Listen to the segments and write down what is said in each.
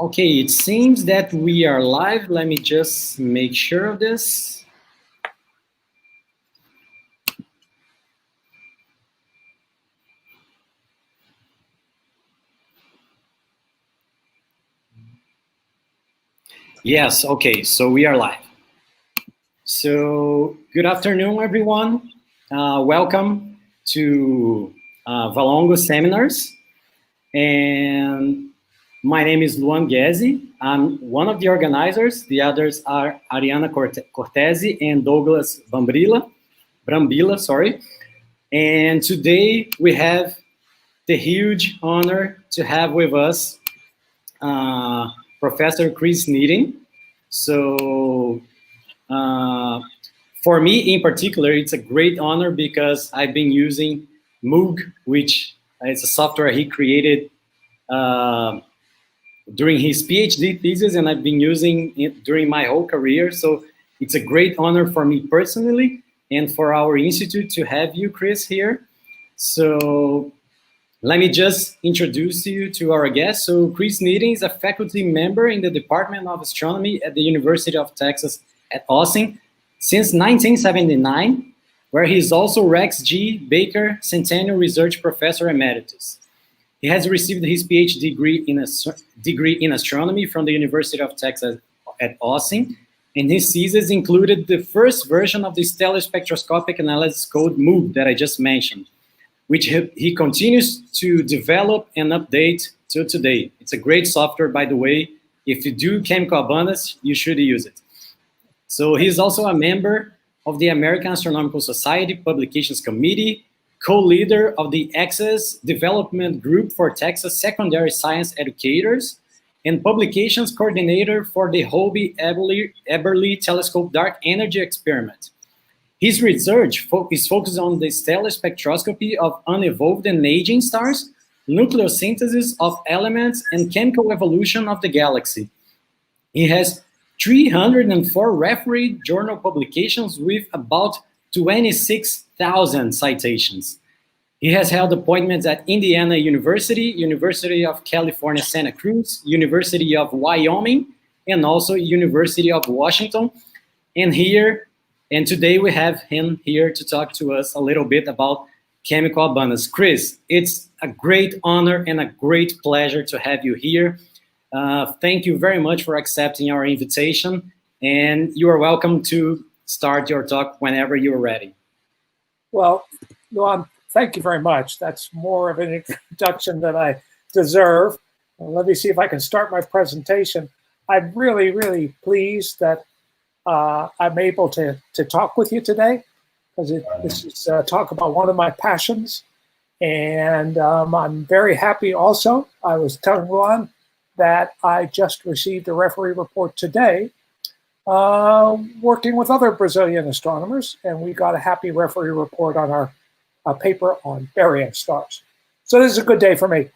Okay, it seems that we are live. Let me just make sure of this. Yes, okay, so we are live. So, good afternoon, everyone. Welcome to Valongo Seminars. And my name is Luan Ghezi. I'm one of the organizers. The others are Ariana Cortesi and Douglas Brambilla, sorry. And today we have the huge honor to have with us Professor Chris Sneden. So for me in particular, it's a great honor because I've been using Moog, which is a software he created during his PhD thesis, and I've been using it during my whole career. So it's a great honor for me personally and for our institute to have you, Chris, here. So let me just introduce you to our guest. So Chris Sneden is a faculty member in the Department of Astronomy at the University of Texas at Austin since 1979, where he is also Rex G. Baker Centennial Research Professor Emeritus. He has received his PhD degree in astronomy from the University of Texas at Austin, and his thesis included the first version of the stellar spectroscopic analysis code Moog that I just mentioned, which he continues to develop and update till today. It's a great software, by the way. If you do chemical abundance, you should use it. So he's also a member of the American Astronomical Society Publications Committee, co-leader of the Access Development Group for Texas Secondary Science Educators, and publications coordinator for the Hobby-Eberly Telescope Dark Energy Experiment. His research is focused on the stellar spectroscopy of unevolved and aging stars, nucleosynthesis of elements, and chemical evolution of the galaxy. He has 304 refereed journal publications with about 26,000 citations. He has held appointments at Indiana University, University of California, Santa Cruz, University of Wyoming, and also University of Washington. And today we have him here to talk to us a little bit about chemical abundance. Chris, it's a great honor and a great pleasure to have you here. Thank you very much for accepting our invitation, and you are welcome to start your talk whenever you're ready. Well, Luan, thank you very much. That's more of an introduction than I deserve. Let me see if I can start my presentation. I'm really, really pleased that I'm able to talk with you today, because this is talk about one of my passions. And I'm very happy also. I was telling Luan that I just received a referee report today working with other Brazilian astronomers, and we got a happy referee report on our paper on baryon stars. So this is a good day for me.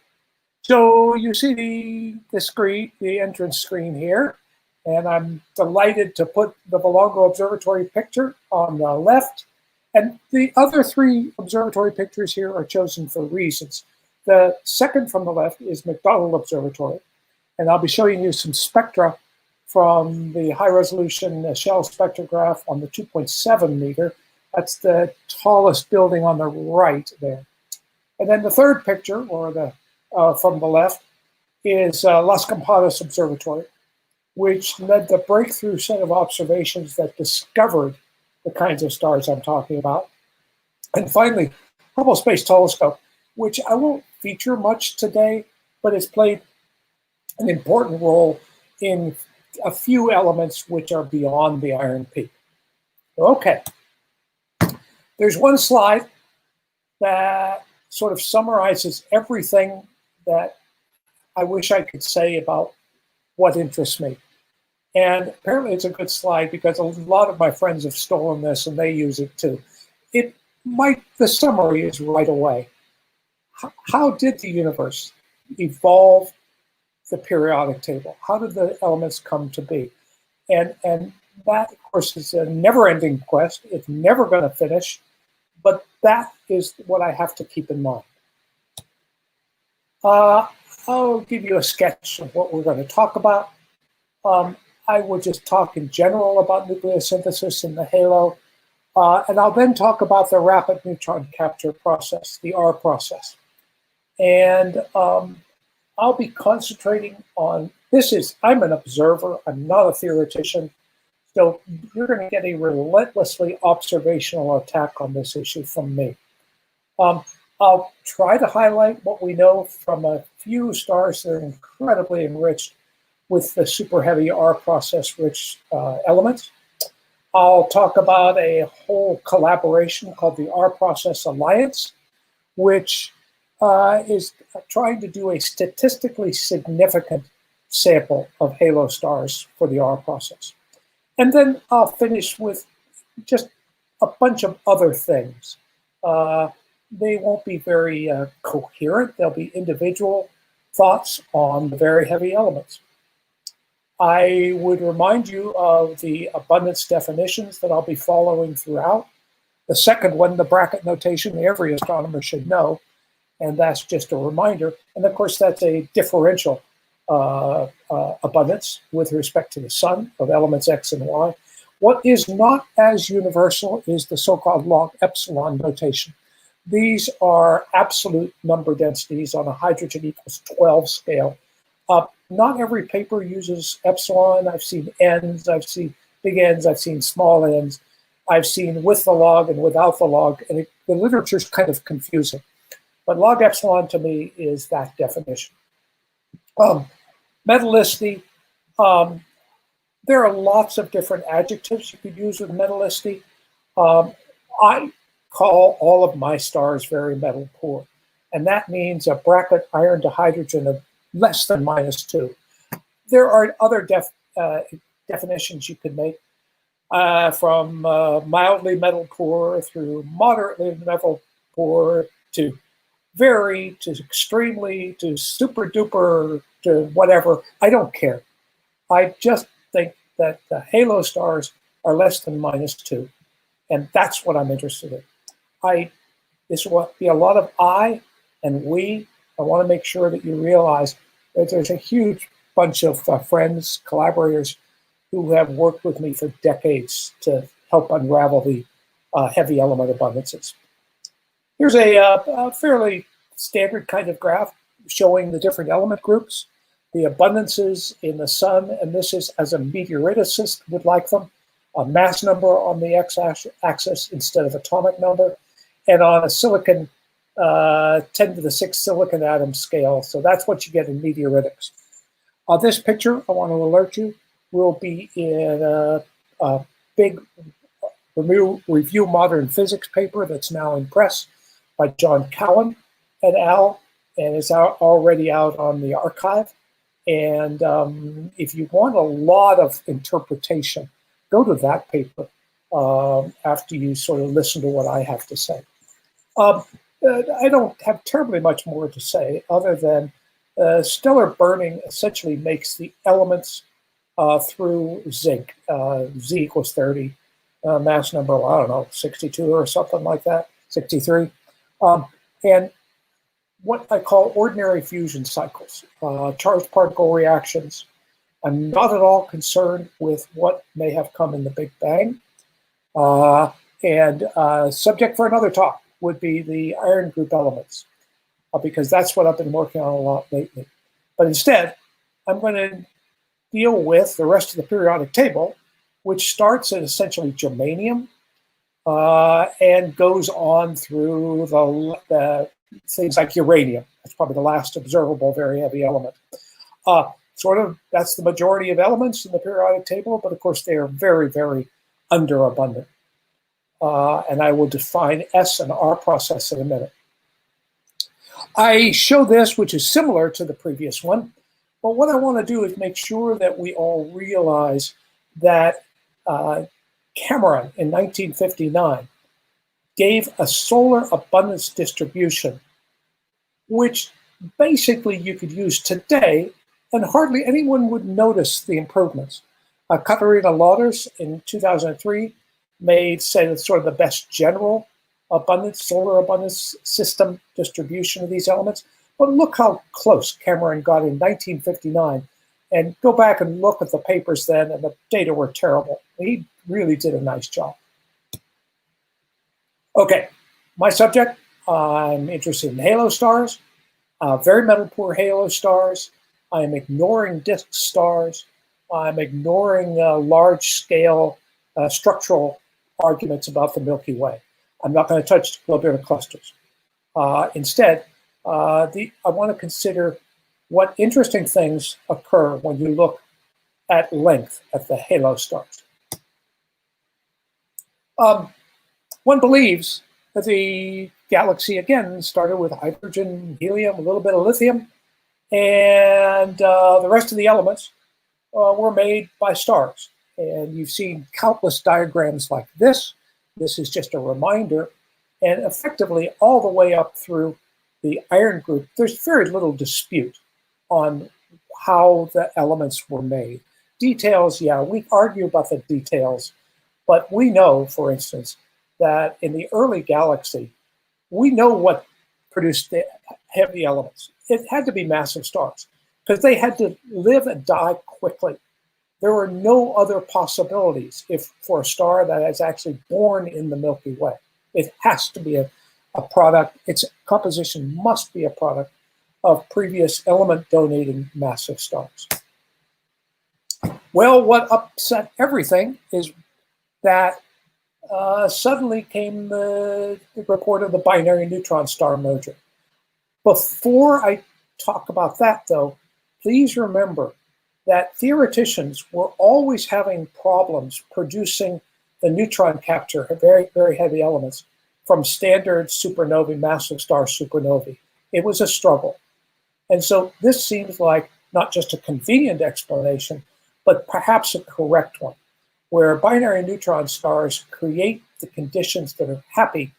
So you see the screen, the entrance screen here, and I'm delighted to put the Valongo Observatory picture on the left, and the other three observatory pictures here are chosen for reasons. The second from the left is McDonald Observatory, and I'll be showing you some spectra from the high-resolution shell spectrograph on the 2.7 meter. That's the tallest building on the right there. And then the third picture, or the from the left, is Las Campanas Observatory, which led the breakthrough set of observations that discovered the kinds of stars I'm talking about. And finally, Hubble Space Telescope, which I won't feature much today, but it's played an important role in a few elements which are beyond the Iron Peak. Okay, there's one slide that sort of summarizes everything that I wish I could say about what interests me. And apparently it's a good slide because a lot of my friends have stolen this and they use it too. The summary is right away. How did the universe evolve the periodic table? How did the elements come to be? And that, of course, is a never-ending quest. It's never going to finish, but that is what I have to keep in mind. I'll give you a sketch of what we're going to talk about. I will just talk in general about nucleosynthesis in the halo, and I'll then talk about the rapid neutron capture process, the R process. And I'll be concentrating on, I'm an observer, I'm not a theoretician, so you're going to get a relentlessly observational attack on this issue from me. I'll try to highlight what we know from a few stars that are incredibly enriched with the super heavy R process rich elements. I'll talk about a whole collaboration called the R Process Alliance, which is trying to do a statistically significant sample of halo stars for the R process. And then I'll finish with just a bunch of other things. They won't be very coherent. They'll be individual thoughts on the very heavy elements. I would remind you of the abundance definitions that I'll be following throughout. The second one, the bracket notation, every astronomer should know, and that's just a reminder. And of course, that's a differential abundance with respect to the sun of elements X and Y. What is not as universal is the so-called log epsilon notation. These are absolute number densities on a hydrogen equals 12 scale. Not every paper uses epsilon. I've seen n's, I've seen big n's, I've seen small n's. I've seen with the log and without the log, and the literature is kind of confusing. But log epsilon to me is that definition. Metallicity, there are lots of different adjectives you could use with metallicity. I call all of my stars very metal poor, and that means a bracket iron to hydrogen of less than -2. There are other definitions you could make, from mildly metal poor through moderately metal poor to very to extremely to super duper to whatever. I don't care. I just think that the halo stars are less than -2, and that's what I'm interested in. This will be a lot of I and we. I want to make sure that you realize that there's a huge bunch of friends, collaborators who have worked with me for decades to help unravel the heavy element abundances. Here's a fairly standard kind of graph showing the different element groups, the abundances in the sun, and this is as a meteoriticist would like them, a mass number on the x-axis instead of atomic number, and on a silicon 10 to the 6 silicon atom scale. So that's what you get in meteoritics. This picture, I want to alert you, will be in a big Review Modern Physics paper that's now in press by John Cowan et al. And it's already out on the archive. And if you want a lot of interpretation, go to that paper after you sort of listen to what I have to say. I don't have terribly much more to say other than stellar burning essentially makes the elements through zinc, Z equals 30, mass number, I don't know, 62 or something like that, 63. And what I call ordinary fusion cycles, charged particle reactions. I'm not at all concerned with what may have come in the Big Bang. Subject for another talk would be the iron group elements, because that's what I've been working on a lot lately. But instead, I'm going to deal with the rest of the periodic table, which starts at essentially germanium and goes on through the things like uranium. That's probably the last observable very heavy element. That's the majority of elements in the periodic table, but of course they are very, very underabundant. And I will define S and R process in a minute. I show this, which is similar to the previous one, but what I want to do is make sure that we all realize that Cameron in 1959 gave a solar abundance distribution, which basically you could use today, and hardly anyone would notice the improvements. Katarina Lauders in 2003 said it's sort of the best general abundance, solar abundance system distribution of these elements. But look how close Cameron got in 1959. And go back and look at the papers then, and the data were terrible. He really did a nice job. Okay, my subject, I'm interested in halo stars, very metal poor halo stars. I'm ignoring disk stars. I'm ignoring large-scale structural arguments about the Milky Way. I'm not going to touch globular clusters. Instead, I want to consider what interesting things occur when you look at length at the halo stars. One believes that the galaxy, again, started with hydrogen, helium, a little bit of lithium, and the rest of the elements were made by stars. And you've seen countless diagrams like this. This is just a reminder. And effectively, all the way up through the iron group, there's very little dispute on how the elements were made. Details, yeah, we argue about the details, but we know, for instance, that in the early galaxy, we know what produced the heavy elements. It had to be massive stars because they had to live and die quickly. There were no other possibilities for a star that is actually born in the Milky Way. It has to be a product, its composition must be a product of previous element-donating massive stars. Well, what upset everything is that suddenly came the report of the binary neutron star merger. Before I talk about that, though, please remember that theoreticians were always having problems producing the neutron capture of very, very heavy elements from standard supernovae, massive star supernovae. It was a struggle. And so this seems like not just a convenient explanation, but perhaps a correct one, where binary neutron stars create the conditions that are happy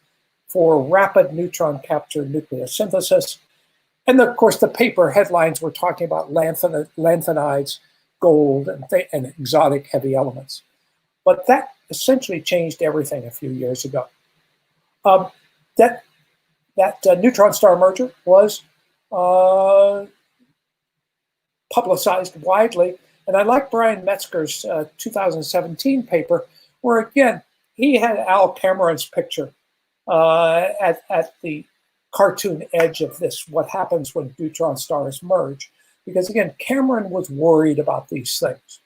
for rapid neutron capture nucleosynthesis. And of course, the paper headlines were talking about lanthanides, gold, and exotic heavy elements. But that essentially changed everything a few years ago. That neutron star merger was publicized widely. And I like Brian Metzger's 2017 paper, where again, he had Al Cameron's picture at the cartoon edge of this, what happens when neutron stars merge. Because again, Cameron was worried about these things.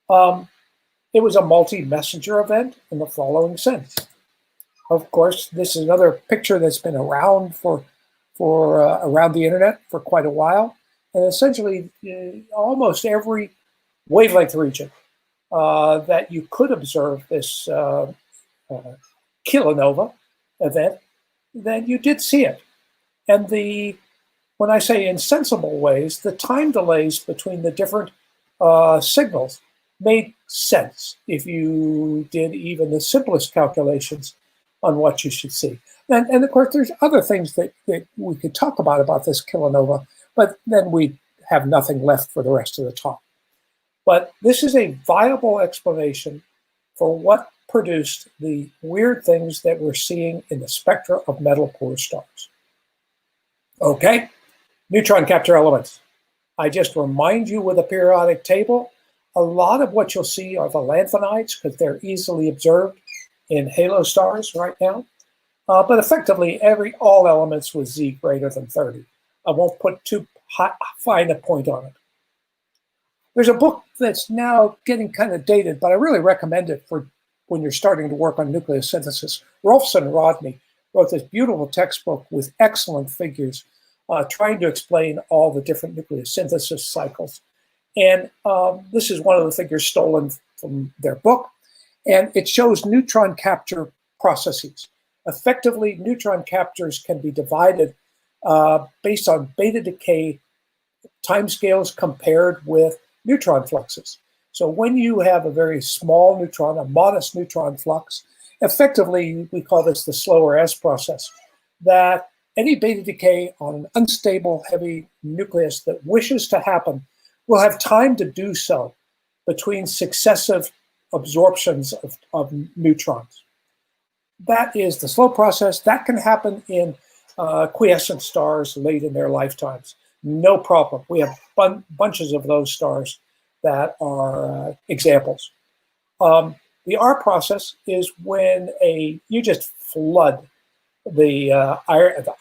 It was a multi-messenger event in the following sense. Of course, this is another picture that's been around for around the internet for quite a while. And essentially, almost every wavelength region that you could observe this kilonova event, then you did see it. And when I say in sensible ways, the time delays between the different signals made sense if you did even the simplest calculations on what you should see. And of course, there's other things that we could talk about this kilonova, but then we have nothing left for the rest of the talk. But this is a viable explanation for what produced the weird things that we're seeing in the spectra of metal poor stars. Okay, neutron capture elements. I just remind you with a periodic table, a lot of what you'll see are the lanthanides because they're easily observed in halo stars right now. But effectively, all elements with Z greater than 30. I won't put too fine a point on it. There's a book that's now getting kind of dated, but I really recommend it for when you're starting to work on nucleosynthesis. Rolfson Rodney wrote this beautiful textbook with excellent figures trying to explain all the different nucleosynthesis cycles. And this is one of the figures stolen from their book. And it shows neutron capture processes. Effectively, neutron captures can be divided based on beta decay timescales compared with neutron fluxes. So when you have a very small neutron, a modest neutron flux, effectively we call this the slower S process, that any beta decay on an unstable heavy nucleus that wishes to happen will have time to do so between successive absorptions of neutrons. That is the slow process. That can happen in quiescent stars late in their lifetimes. No problem. We have bunches of those stars that are examples. The R process is when you just flood the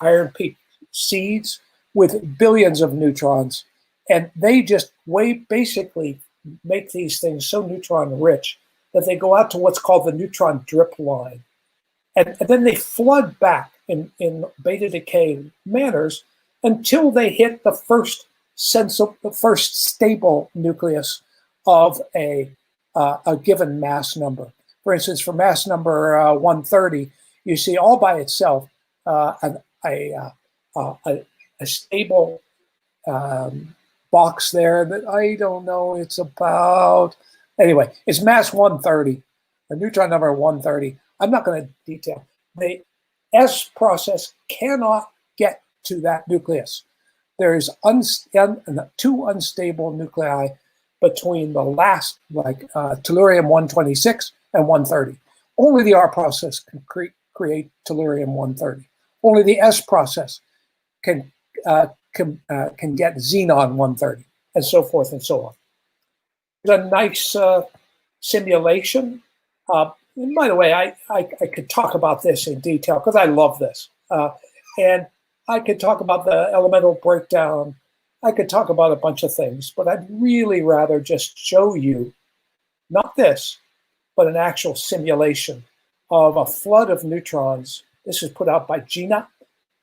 iron peak seeds with billions of neutrons, and they just basically make these things so neutron rich that they go out to what's called the neutron drip line. And then they flood back in beta decay manners until they hit the first stable nucleus of a given mass number. For instance, for mass number 130, you see all by itself a stable box there that I don't know. It's about, anyway, it's mass 130, a neutron number 130. I'm not going to detail. The S process cannot get to that nucleus. There's two unstable nuclei between the last, like tellurium 126 and 130. Only the R process can create tellurium 130. Only the S process can get xenon 130, and so forth and so on. There's a nice simulation. And by the way, I could talk about this in detail because I love this. And I could talk about the elemental breakdown. I could talk about a bunch of things, but I'd really rather just show you, not this, but an actual simulation of a flood of neutrons. This is put out by Gina,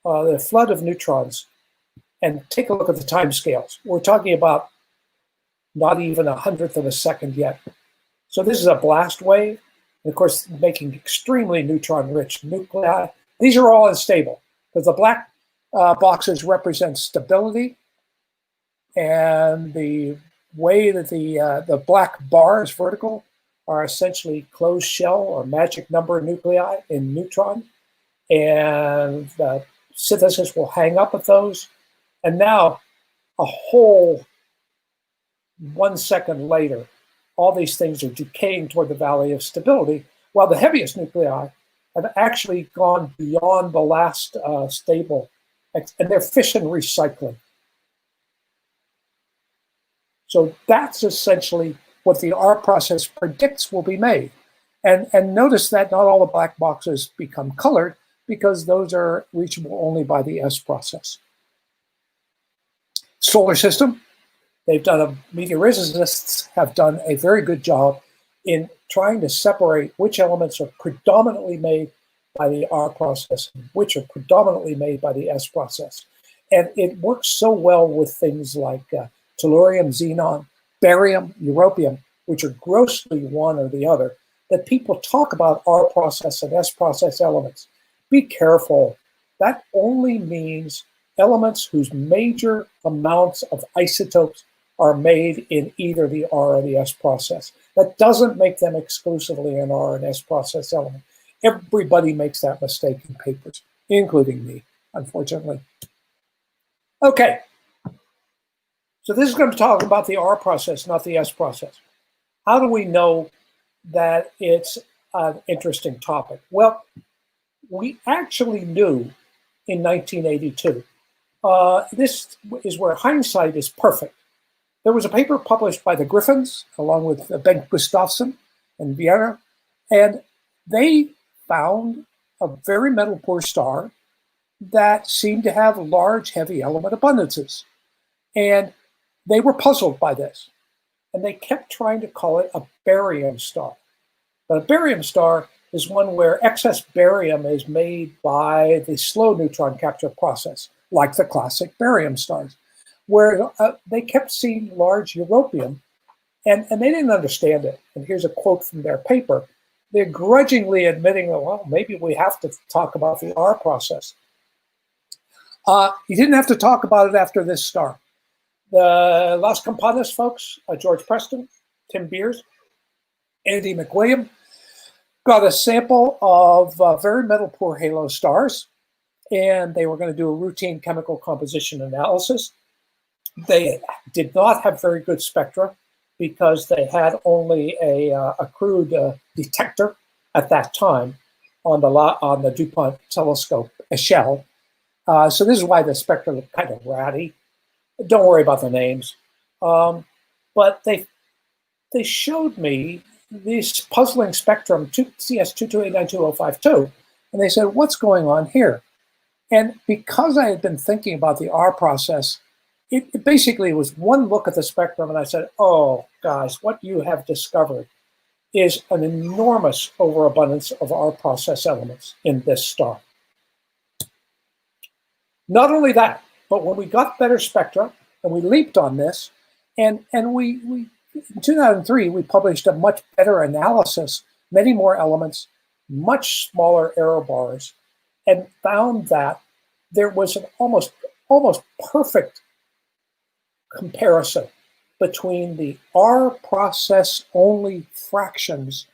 the flood of neutrons. And take a look at the time scales. We're talking about not even 1/100th of a second yet. So this is a blast wave. And of course, making extremely neutron-rich nuclei. These are all unstable because the black boxes represent stability, and the way that the black bars vertical are essentially closed shell or magic number nuclei in neutron, and the synthesis will hang up at those. And now, a whole 1 second later, all these things are decaying toward the valley of stability, while the heaviest nuclei have actually gone beyond the last stable, and they're fission recycling. So that's essentially what the R process predicts will be made. And notice that not all the black boxes become colored because those are reachable only by the S process. Solar system. Meteorologists have done a very good job in trying to separate which elements are predominantly made by the R process and which are predominantly made by the S process. And it works so well with things like tellurium, xenon, barium, europium, which are grossly one or the other, that people talk about R process and S process elements. Be careful. That only means elements whose major amounts of isotopes are made in either the R or the S process. That doesn't make them exclusively an R and S process element. Everybody makes that mistake in papers, including me, unfortunately. Okay, so this is going to talk about the R process, not the S process. How do we know that it's an interesting topic? Well, we actually knew in 1982. This is where hindsight is perfect. There was a paper published by the Griffins, along with Bengt Gustafsson and Vienna, and they found a very metal-poor star that seemed to have large, heavy element abundances. And they were puzzled by this, and they kept trying to call it a barium star. But a barium star is one where excess barium is made by the slow neutron capture process, like the classic barium stars, where they kept seeing large europium, and they didn't understand it. And here's a quote from their paper. They're grudgingly admitting that, well, maybe we have to talk about the R process. You didn't have to talk about it after this star. The Las Campanas folks, George Preston, Tim Beers, Andy McWilliam, got a sample of very metal-poor halo stars, and they were going to do a routine chemical composition analysis. They did not have very good spectra because they had only a crude detector at that time on the DuPont telescope, Echelle. So this is why the spectra look kind of ratty. Don't worry about the names. But they showed me this puzzling spectrum CS2289205.2, and they said, what's going on here? And because I had been thinking about the R process, it basically was one look at the spectrum, and I said, oh, guys, what you have discovered is an enormous overabundance of R process elements in this star. Not only that, but when we got better spectra, and we leaped on this, and we in 2003, we published a much better analysis, many more elements, much smaller error bars, and found that there was an almost perfect comparison between the R process only fractions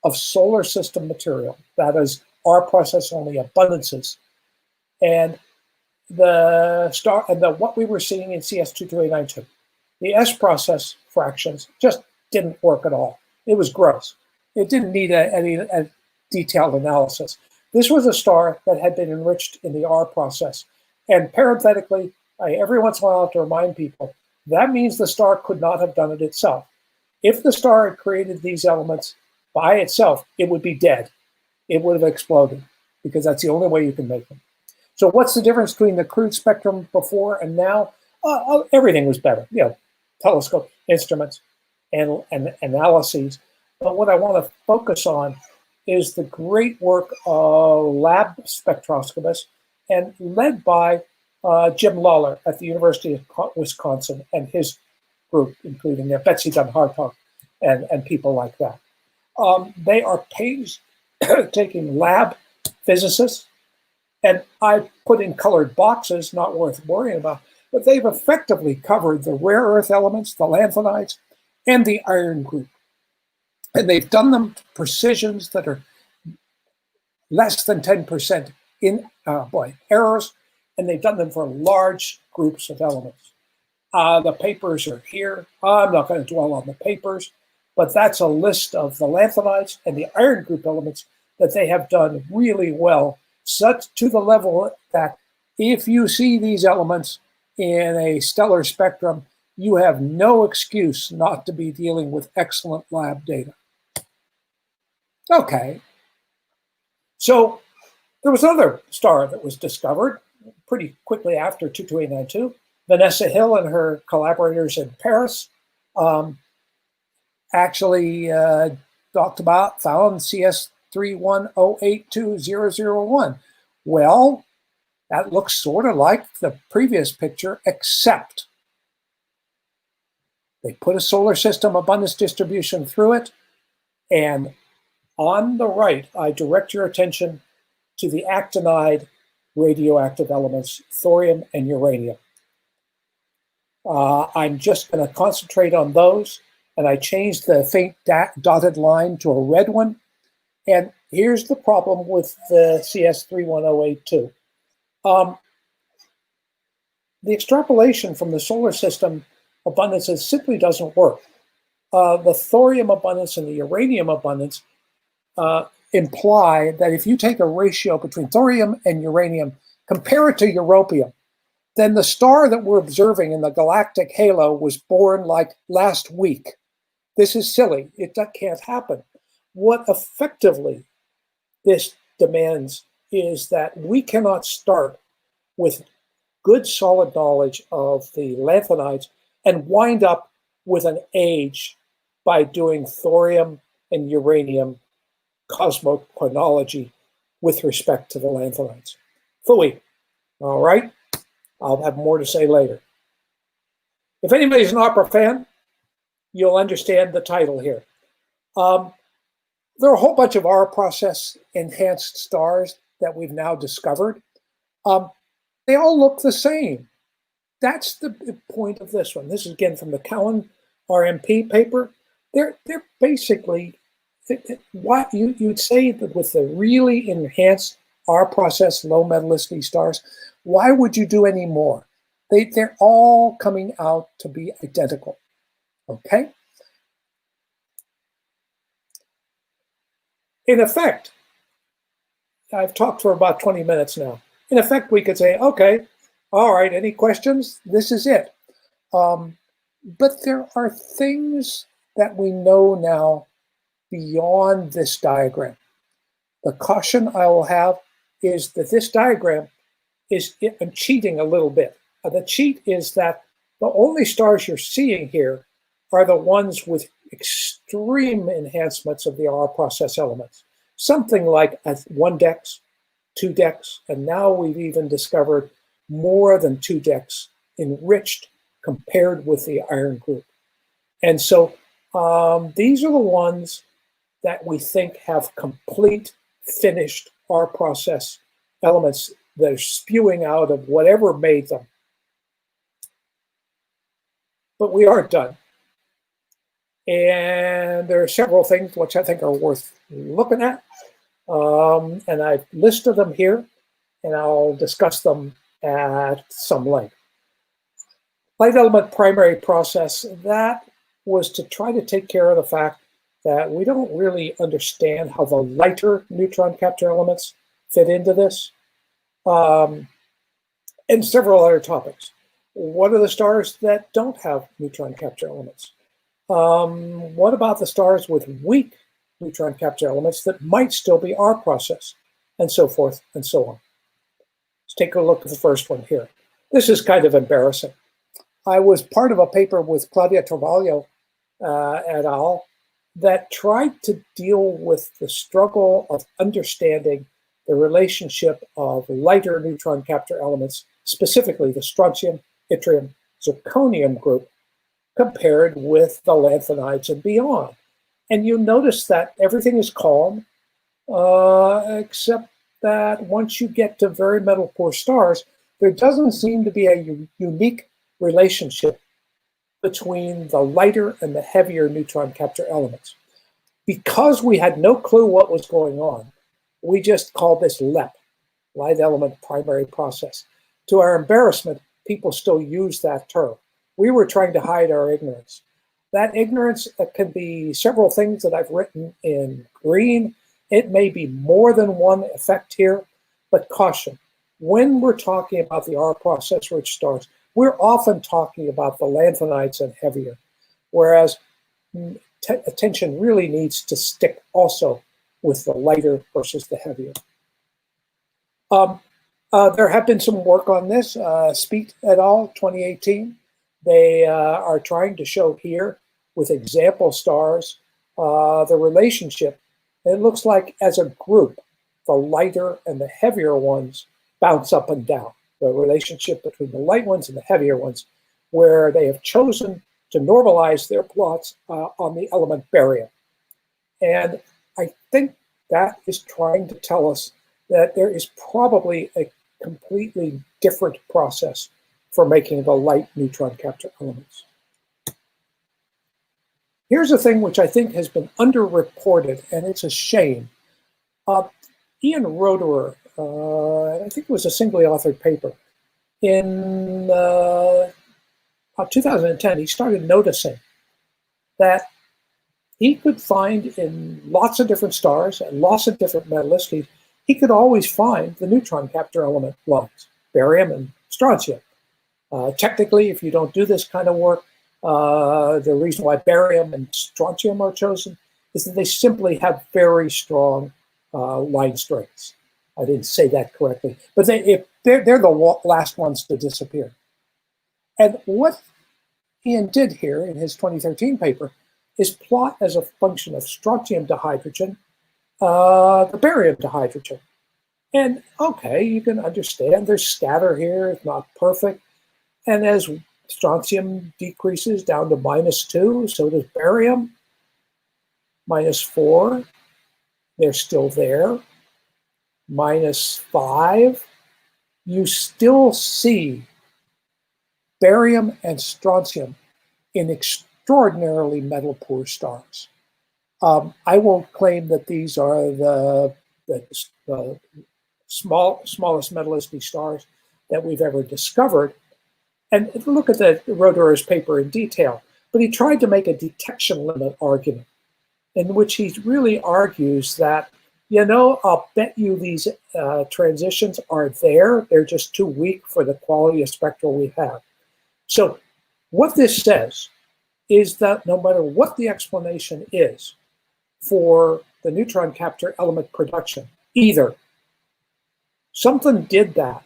of solar system material, that is R process only abundances, and the star and what we were seeing in CS22892. The S process fractions just didn't work at all. It was gross. It didn't need any detailed analysis. This was a star that had been enriched in the R process. And parenthetically, I every once in a while have to remind people, that means the star could not have done it itself. If the star had created these elements by itself, it would be dead. It would have exploded, because that's the only way you can make them. So what's the difference between the crude spectrum before and now? Everything was better. Telescope instruments and analyses. But what I want to focus on is the great work of lab spectroscopists, and led by Jim Lawler at the University of Wisconsin and his group, including Betsy Dunn Hartog and people like that. They are painstaking lab physicists, and I put in colored boxes, not worth worrying about, but they've effectively covered the rare earth elements, the lanthanides, and the iron group. And they've done them to precisions that are less than 10% in errors, and they've done them for large groups of elements. The papers are here. I'm not going to dwell on the papers, but that's a list of the lanthanides and the iron group elements that they have done really well, such to the level that if you see these elements in a stellar spectrum, you have no excuse not to be dealing with excellent lab data. Okay, so there was another star that was discovered pretty quickly after 22892. Vanessa Hill and her collaborators in Paris actually found CS310820001. Well, that looks sort of like the previous picture, except they put a solar system abundance distribution through it, and on the right, I direct your attention to the actinide radioactive elements, thorium and uranium. I'm just going to concentrate on those, and I changed the faint dotted line to a red one. And here's the problem with the CS31082. The extrapolation from the solar system abundances simply doesn't work. The thorium abundance and the uranium abundance imply that if you take a ratio between thorium and uranium, compare it to europium, then the star that we're observing in the galactic halo was born like last week. This is silly. That can't happen. What effectively this demands is that we cannot start with good solid knowledge of the lanthanides and wind up with an age by doing thorium and uranium cosmochronology with respect to the lanthanides. Phooey. All right? I'll have more to say later. If anybody's an opera fan, you'll understand the title here. There are a whole bunch of R process enhanced stars that we've now discovered. They all look the same. That's the point of this one. This is again from the Cowan RMP paper. They're basically what you'd say that with the really enhanced R process low metallicity stars, why would you do any more? They're all coming out to be identical. Okay? In effect, I've talked for about 20 minutes now. in effect, we could say, okay, all right, any questions? This is it. But there are things that we know now beyond this diagram. The caution I will have is that this diagram is, I'm cheating a little bit. The cheat is that the only stars you're seeing here are the ones with extreme enhancements of the R process elements. Something like 1 dex, 2 dex, and now we've even discovered more than 2 dex enriched compared with the iron group. And so these are the ones that we think have complete, finished R process elements that are spewing out of whatever made them. But we aren't done. And there are several things which I think are worth looking at. And I've listed them here, and I'll discuss them at some length. Light element primary process, that was to try to take care of the fact that we don't really understand how the lighter neutron capture elements fit into this, and several other topics. What are the stars that don't have neutron capture elements? What about the stars with weak neutron capture elements that might still be R process, and so forth and so on? Let's take a look at the first one here. This is kind of embarrassing. I was part of a paper with Claudia Travalho et al. That tried to deal with the struggle of understanding the relationship of lighter neutron capture elements, specifically the strontium, yttrium, zirconium group, compared with the lanthanides and beyond. And you notice that everything is calm, except that once you get to very metal poor stars, there doesn't seem to be a unique relationship between the lighter and the heavier neutron capture elements. Because we had no clue what was going on, we just called this LEP, light element primary process. To our embarrassment, people still use that term. We were trying to hide our ignorance. That ignorance can be several things that I've written in green. It may be more than one effect here, but caution. When we're talking about the R process rich stars, we're often talking about the lanthanides and heavier, whereas attention really needs to stick also with the lighter versus the heavier. There have been some work on this, Speet et al., 2018. They are trying to show here with example stars the relationship. It looks like as a group, the lighter and the heavier ones bounce up and down. The relationship between the light ones and the heavier ones, where they have chosen to normalize their plots on the element barium. And I think that is trying to tell us that there is probably a completely different process for making the light neutron capture elements. Here's a thing which I think has been underreported, and it's a shame. Ian Roederer, I think it was a singly authored paper, in 2010, he started noticing that he could find in lots of different stars and lots of different metallicity, he could always find the neutron capture element lines, barium and strontium. Technically, if you don't do this kind of work, the reason why barium and strontium are chosen is that they simply have very strong line strengths. I didn't say that correctly, but they're the last ones to disappear. And what Ian did here in his 2013 paper is plot as a function of strontium to hydrogen, the barium to hydrogen. And okay, you can understand there's scatter here, it's not perfect. And as strontium decreases down to -2, so does barium. -4, they're still there. -5, you still see barium and strontium in extraordinarily metal poor stars. I won't claim that these are the smallest metallicity stars that we've ever discovered. And look at the Roederer's paper in detail, but he tried to make a detection limit argument in which he really argues that You know, I'll bet you these transitions are there. They're just too weak for the quality of spectral we have. So what this says is that no matter what the explanation is for the neutron capture element production, either something did that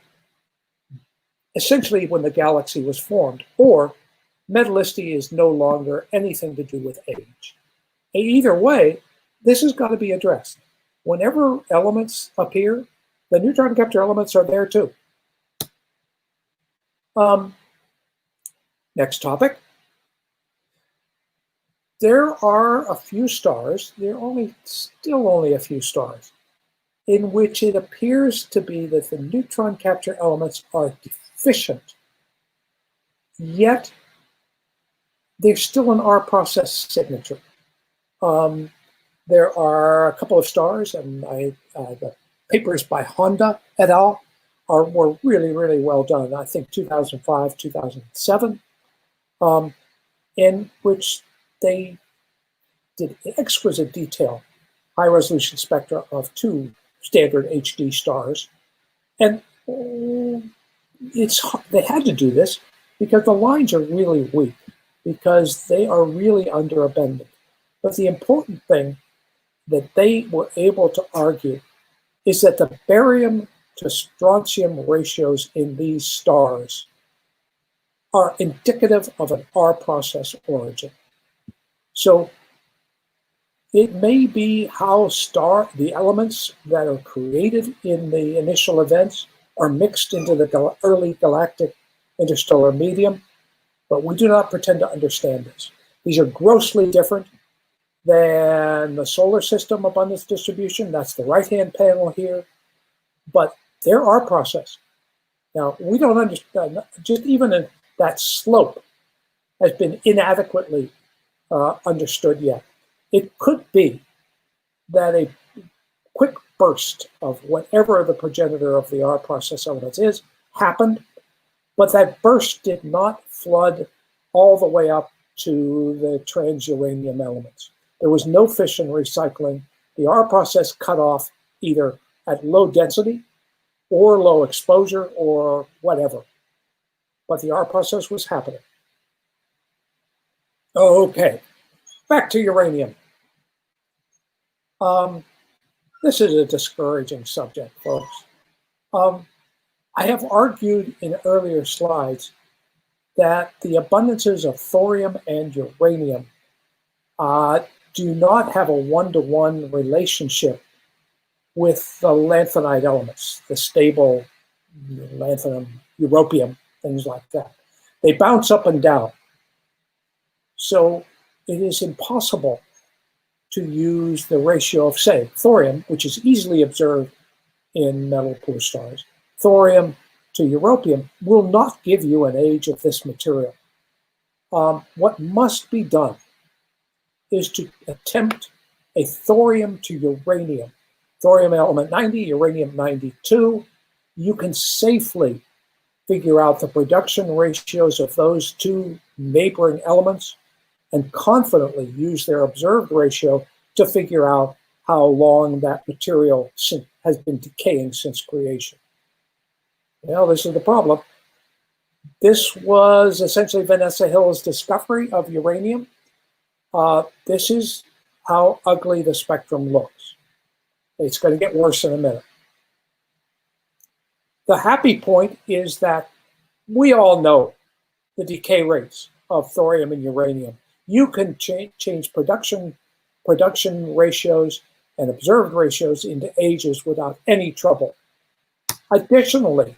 essentially when the galaxy was formed, or metallicity is no longer anything to do with age. Either way, this has got to be addressed. Whenever elements appear, the neutron capture elements are there too. Next topic. There are a few stars, there are still only a few stars, in which it appears to be that the neutron capture elements are deficient, yet there's still an R process signature. There are a couple of stars, and the papers by Honda et al. Were really, really well done. I think 2005, 2007, in which they did exquisite detail, high-resolution spectra of 2 standard HD stars. And they had to do this because the lines are really weak, because they are really underabundant. But the important thing that they were able to argue is that the barium to strontium ratios in these stars are indicative of an R process origin. So it may be how the elements that are created in the initial events are mixed into the early galactic interstellar medium, but we do not pretend to understand this. These are grossly different than the solar system abundance distribution. That's the right-hand panel here, but there are processes. Now, we don't understand, just even that slope has been inadequately understood yet. It could be that a quick burst of whatever the progenitor of the R process elements is happened, but that burst did not flood all the way up to the transuranium elements. There was no fission recycling. The R process cut off either at low density or low exposure or whatever. But the R process was happening. Okay, back to uranium. This is a discouraging subject, folks. I have argued in earlier slides that the abundances of thorium and uranium do not have a one-to-one relationship with the lanthanide elements, the stable lanthanum, europium, things like that. They bounce up and down. So it is impossible to use the ratio of, say, thorium, which is easily observed in metal poor stars. Thorium to europium will not give you an age of this material. What must be done is to attempt a thorium to uranium. Thorium element 90, uranium 92. You can safely figure out the production ratios of those two neighboring elements and confidently use their observed ratio to figure out how long that material has been decaying since creation. Well, this is the problem. This was essentially Vanessa Hill's discovery of uranium. This is how ugly the spectrum looks. It's going to get worse in a minute. The happy point is that we all know the decay rates of thorium and uranium. You can change production ratios and observed ratios into ages without any trouble. Additionally,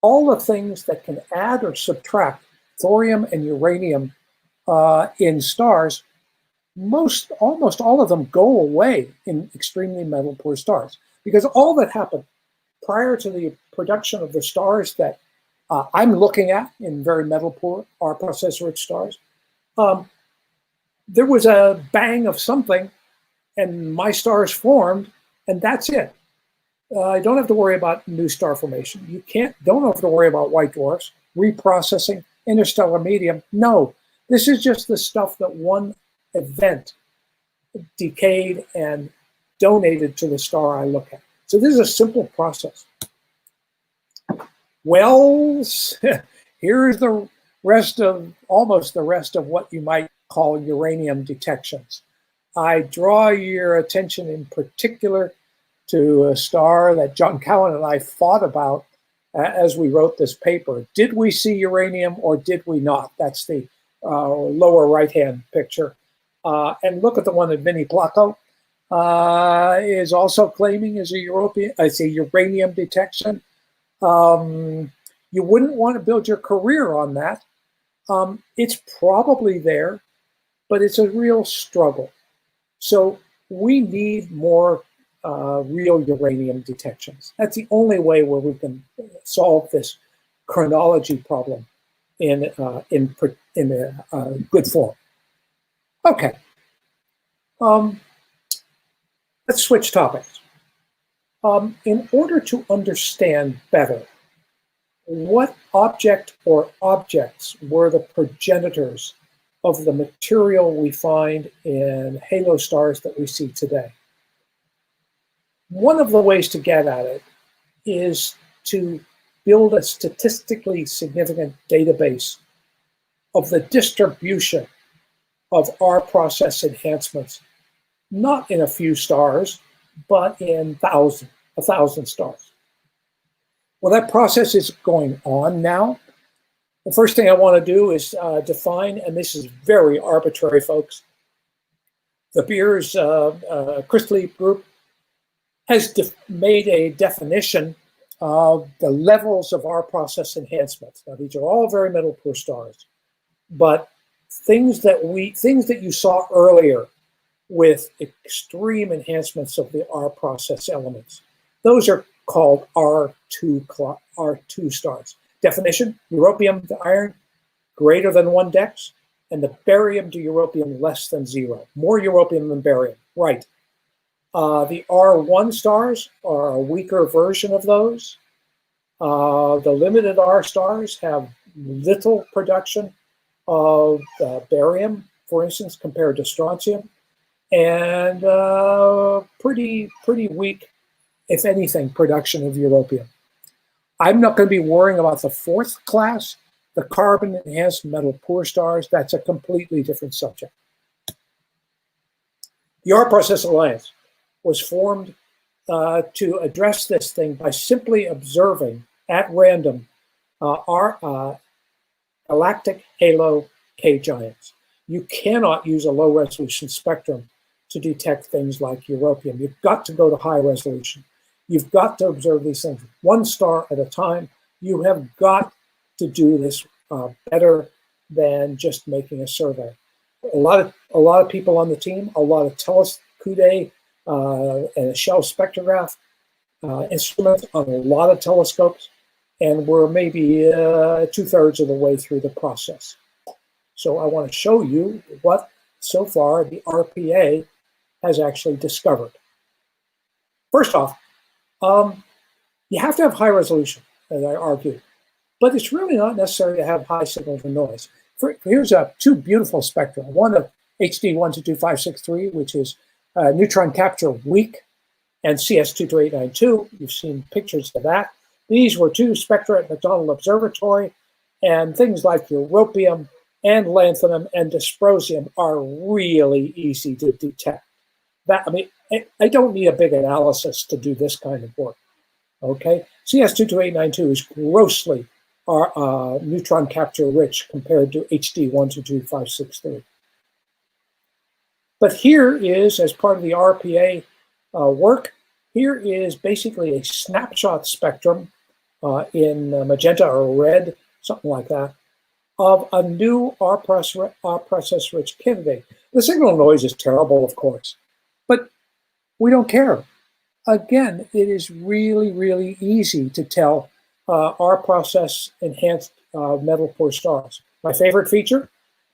all the things that can add or subtract thorium and uranium in stars, almost all of them go away in extremely metal poor stars, because all that happened prior to the production of the stars that I'm looking at in very metal poor R process rich stars, there was a bang of something and my stars formed, and that's it. I don't have to worry about new star formation. Don't have to worry about white dwarfs, reprocessing, interstellar medium. No, this is just the stuff that one event decayed and donated to the star I look at. So this is a simple process. Well, here's the rest of, almost the rest of what you might call uranium detections. I draw your attention in particular to a star that John Cowan and I thought about as we wrote this paper. Did we see uranium or did we not? That's the lower right-hand picture. And look at the one that Vinnie Placco is also claiming is a uranium detection. You wouldn't want to build your career on that. It's probably there, but it's a real struggle. So we need more real uranium detections. That's the only way where we can solve this chronology problem in a good form. Okay. Let's switch topics. In order to understand better what object or objects were the progenitors of the material we find in halo stars that we see today, one of the ways to get at it is to build a statistically significant database of the distribution of our process enhancements, not in a few stars, but in 1,000 stars. Well, that process is going on now. The first thing I want to do is define, and this is very arbitrary, folks. The Beers Christley group has made a definition of the levels of our process enhancements. Now, these are all very middle poor stars, but things that you saw earlier with extreme enhancements of the R process elements, those are called R2 stars. Definition: europium to iron greater than 1 dex, and the barium to europium less than 0. More europium than barium, right. The R1 stars are a weaker version of those. The limited R stars have little production of barium, for instance, compared to strontium, and pretty weak, if anything, production of europium. I'm not going to be worrying about the 4th class, the carbon-enhanced metal poor stars. That's a completely different subject. The R Process Alliance was formed to address this thing by simply observing at random our galactic halo K giants. You cannot use a low-resolution spectrum to detect things like europium. You've got to go to high resolution. You've got to observe these things 1 star at a time. You have got to do this better than just making a survey. A lot of people on the team, a lot of telescope and a shell spectrograph instruments on a lot of telescopes, and we're maybe 2/3 of the way through the process. So I want to show you what so far the RPA has actually discovered. First off, you have to have high resolution, as I argued, but it's really not necessary to have high signal to noise. Here's 2 beautiful spectra, one of HD 122563, which is neutron capture weak, and CS 22892. You've seen pictures of that. These were 2 spectra at McDonald Observatory, and things like europium and lanthanum and dysprosium are really easy to detect. I don't need a big analysis to do this kind of work. Okay, CS 22892 is grossly neutron capture rich compared to HD 122563. But here is, as part of the RPA work, here is basically a snapshot spectrum in magenta or red, something like that, of a new R process rich candidate. The signal noise is terrible, of course, but we don't care. Again, it is really easy to tell R process enhanced metal poor stars. My favorite feature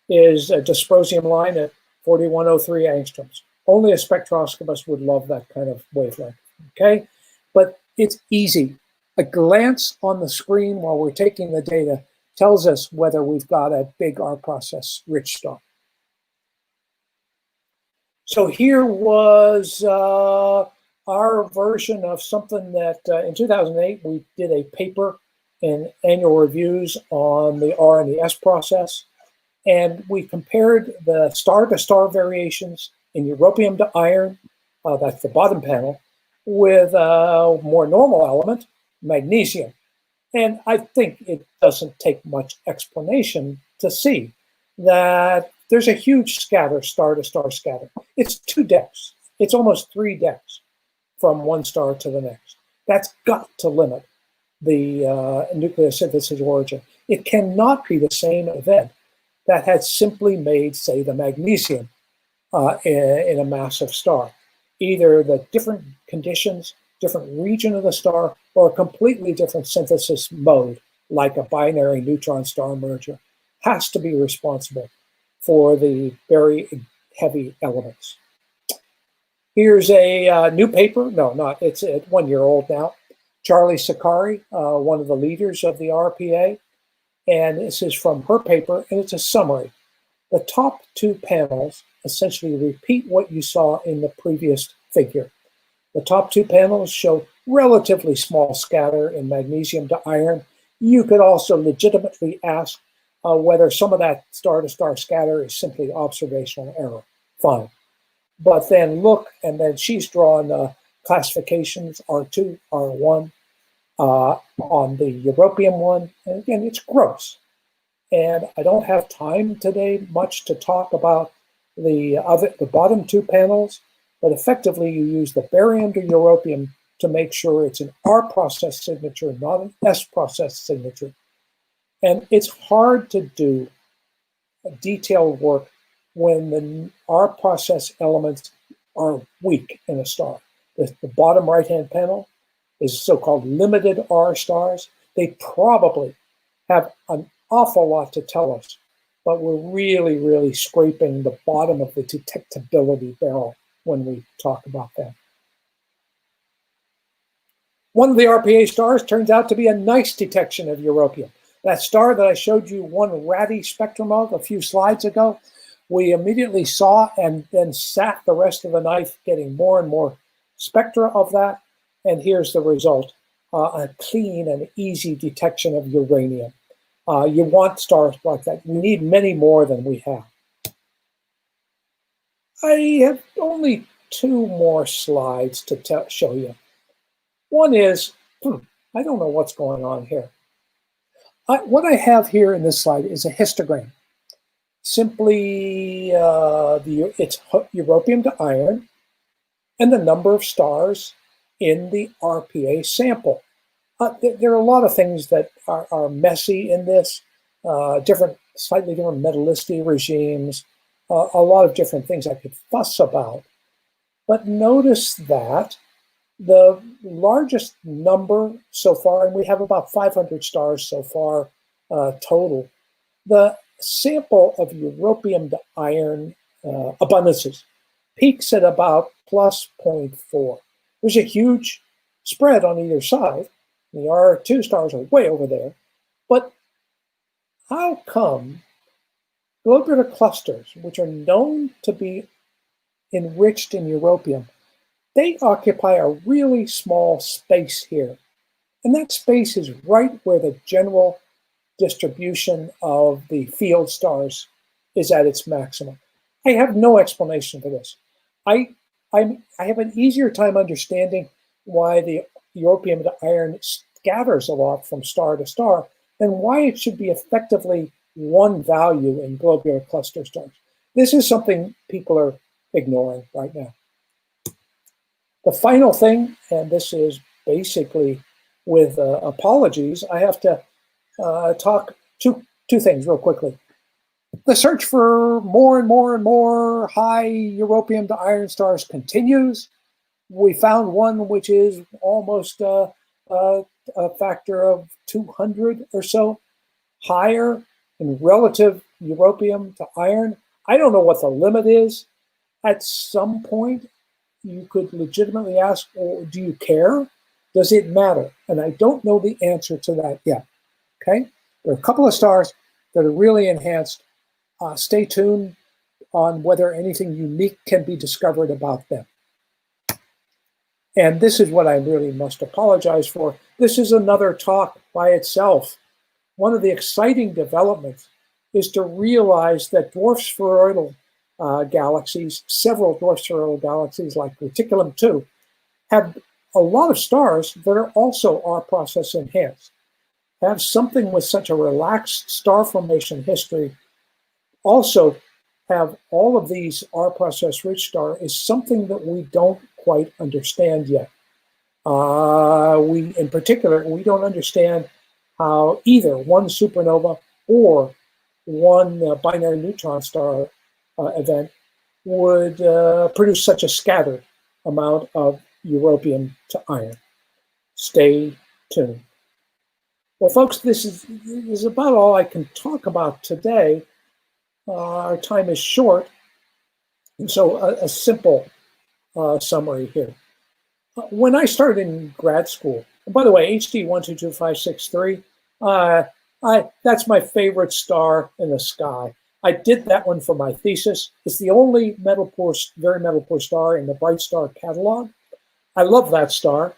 is a dysprosium line at 4103 angstroms. Only a spectroscopist would love that kind of wavelength, okay? But it's easy. A glance on the screen while we're taking the data tells us whether we've got a big R process rich star. So here was our version of something that in 2008 we did a paper in annual reviews on the R and the S process, and we compared the star-to-star variations in europium to iron, that's the bottom panel, with a more normal element, magnesium. And I think it doesn't take much explanation to see that there's a huge scatter, star-to-star scatter. It's 2 decks. It's almost 3 decks from one star to the next. That's got to limit the nucleosynthesis origin. It cannot be the same event that had simply made, say, the magnesium in a massive star. Either the different conditions, different region of the star, or a completely different synthesis mode, like a binary neutron star merger, has to be responsible for the very heavy elements. Here's a new paper. No, not, it's 1 year old now. Charlie Sakari, one of the leaders of the RPA, and this is from her paper, and it's a summary. The top 2 panels essentially repeat what you saw in the previous figure. The top 2 panels show relatively small scatter in magnesium to iron. You could also legitimately ask whether some of that star-to-star scatter is simply observational error. Fine. But then look, and then she's drawn classifications, R2, R1, on the europium one. And again, it's gross. And I don't have time today much to talk about the bottom 2 panels, but effectively you use the barium to europium to make sure it's an R process signature, not an S process signature. And it's hard to do detailed work when the R process elements are weak in a star. The bottom right-hand panel is so-called limited R stars. They probably have an awful lot to tell us, but we're really, really scraping the bottom of the detectability barrel when we talk about that. One of the RPA stars turns out to be a nice detection of europium. That star that I showed you one ratty spectrum of a few slides ago, we immediately saw and then sat the rest of the night getting more and more spectra of that. And here's the result, a clean and easy detection of uranium. You want stars like that. We need many more than we have. I have only 2 more slides to show you. One is, I don't know what's going on here. What I have here in this slide is a histogram. Simply, it's europium to iron and the number of stars in the RPA sample. There are a lot of things that are messy in this, slightly different metallicity regimes, a lot of different things I could fuss about. But notice that the largest number so far, and we have about 500 stars so far total, the sample of europium to iron abundances peaks at about plus 0.4. There's a huge spread on either side. The R2 stars are way over there. But how come globular clusters, which are known to be enriched in europium, they occupy a really small space here. And that space is right where the general distribution of the field stars is at its maximum. I have no explanation for this. I have an easier time understanding why the europium to iron scatters a lot from star to star than why it should be effectively one value in globular cluster stars. This is something people are ignoring right now. The final thing, and this is basically with apologies, I have to talk two things real quickly. The search for more and more and more high europium to iron stars continues. We found one which is almost a factor of 200 or so higher in relative europium to iron. I don't know what the limit is. At some point, you could legitimately ask, oh, do you care? Does it matter? And I don't know the answer to that yet. Okay? There are a couple of stars that are really enhanced. Stay tuned. on whether anything unique can be discovered about them. And this is what I really must apologize for. This is another talk by itself. One of the exciting developments is to realize that dwarf spheroidal galaxies, several dwarf spheroidal galaxies like Reticulum 2, have a lot of stars that are also R process enhanced. Have something with such a relaxed star formation history, also have all of these R process rich star is something that we don't quite understand yet. In particular, we don't understand how either one supernova or one binary neutron star event would produce such a scattered amount of europium to iron. Stay tuned. Well, folks, this is about all I can talk about today. Our time is short, and so a simple summary here. When I started in grad school, and by the way, HD 122563, that's my favorite star in the sky. I did that one for my thesis. It's the only very metal poor star in the Bright Star catalog. I love that star,